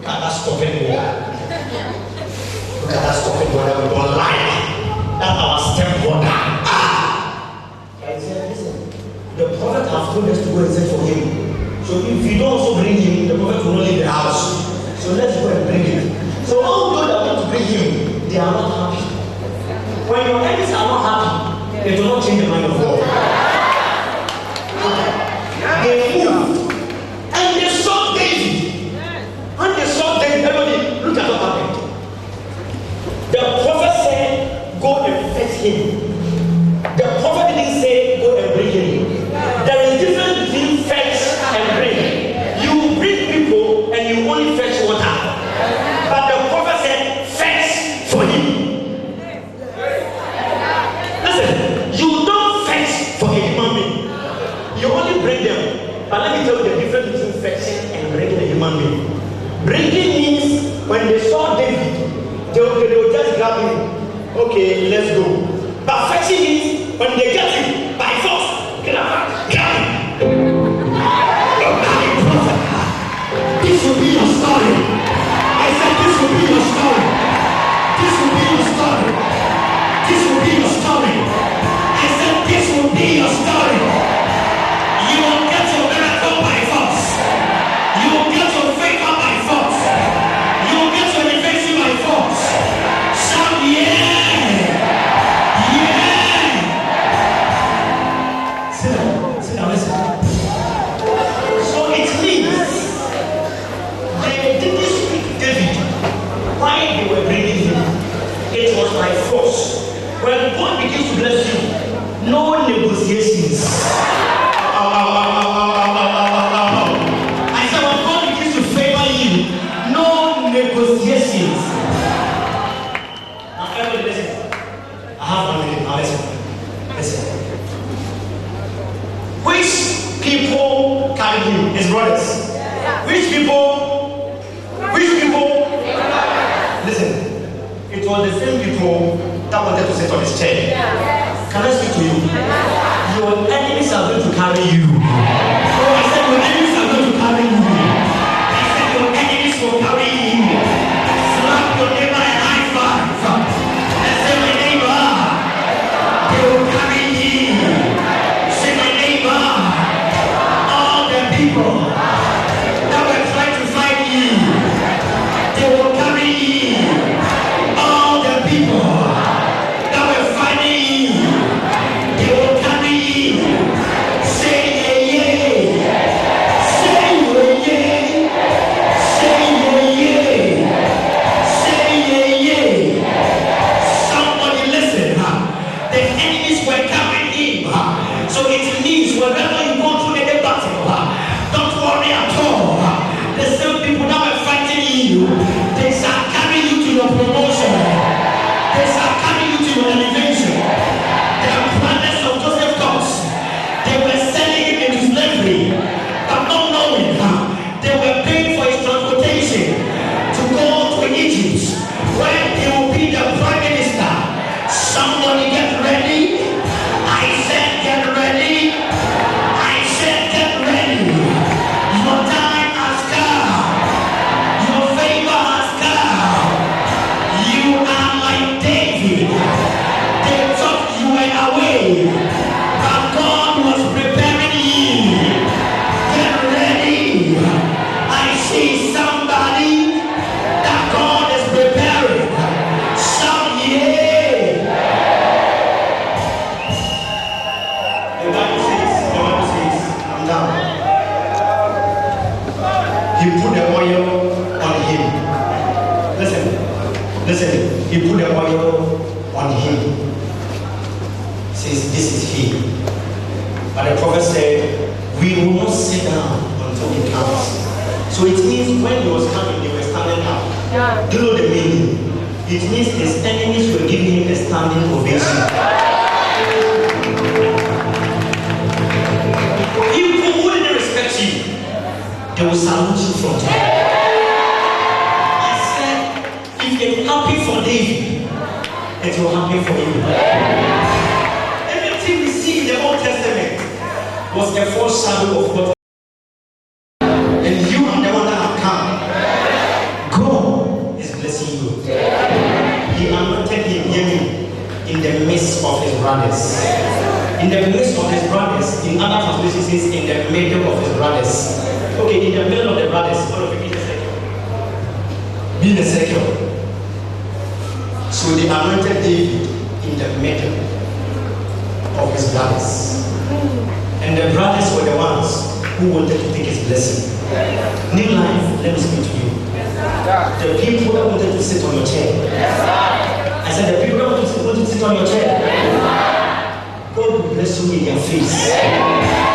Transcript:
Look at that stupid wall. Look at that stupid wall that we don't like. That's our stepbrother. I said, listen, the prophet has told us to go and search for him. So if you don't also bring him, the prophet will not leave the house. So let's go and bring him. So all those that want to bring him, they are not happy. When your enemies are not happy, they do not change the mind of God. They moved and they saw David. When they saw David, everybody, look at what happened. The prophet said, go and fetch him. The prophet didn't say, go and bring him. There is a difference between fetch and bring. You bring people and you only fetch water. But the prophet said, fetch for him. Listen, you don't fetch for a human being. You only bring them. But let me tell you the difference between fetching and bringing a human being. Bringing means when they saw David, they will just grab him. Okay, let's go. But fetching means when they get you by force, grab him. This will be your story. I said this will be your story. This will be your story. This will be your story. I said this will be your story. You will get your miracle by force. You will get your favor by force. You will get your elevation by force. Shout yeah! Yeah! Sit down. Sit down. Listen. So it means they didn't speak David while they were bringing him. It was by force. When God begins to bless you, no negotiations. I said when God begins to favor you, no negotiations. Now everybody listen. I have 1 minute. Now listen. Listen. Which people carry him? His brothers. Which people? Which people? Listen. It was the same people that wanted to sit on his chair. Can I speak to you? Your enemies are going to carry you. Oh, I said your enemies are going to carry you. I said your enemies will carry you. Slap your neighbor and high five. And say my neighbor, they will carry you. Say my neighbor, all the people that were trying to fight you, they will carry you. All the people that were fighting you, they will carry you. Say yeah, yeah. Say yeah, yeah. Say yeah, yeah. Say yeah, yeah. Somebody listen. The enemies were carrying him. So it means wherever you go through any battle, don't worry at all. The same people that were fighting you, they shall carry you to your promotion. They shall carry you to your elevation. The brothers of Joseph gods, they were selling him into slavery, but not knowing they were paying for his transportation to go to Egypt, where he will be the prime minister. Somebody get ready. I said get ready. I said get ready. Your time has come. Your favor has come. You are like David. They thought you were away, but God was preparing you. Get ready. I see somebody that God is preparing. Shout yeah. The Bible says, I'm down. He put the oil on him. Listen, he put the oil on him. Says, this is he. But the prophet said, we will not sit down until he comes. So it means when he was coming, they were standing up. Do you know the meaning? It means his enemies were giving him a standing ovation. People who didn't respect you, they will salute you from time. I said, if it's happy for David, it will happen for you. Everything we see in the Old Testament was a foreshadow of what. And you are the one that have come. in the midst of his brothers. In the midst of his brothers, in other translations, it says in the middle of his brothers. Okay, in the middle of the brothers, all of you in a circle. Be in a circle. So the anointed David in the middle of his brothers. And the brothers were the ones who wanted to take his blessing. New life, let me speak to you. The people that wanted to sit on your chair. I said the people that wanted to sit on your chair. God will bless you in your face.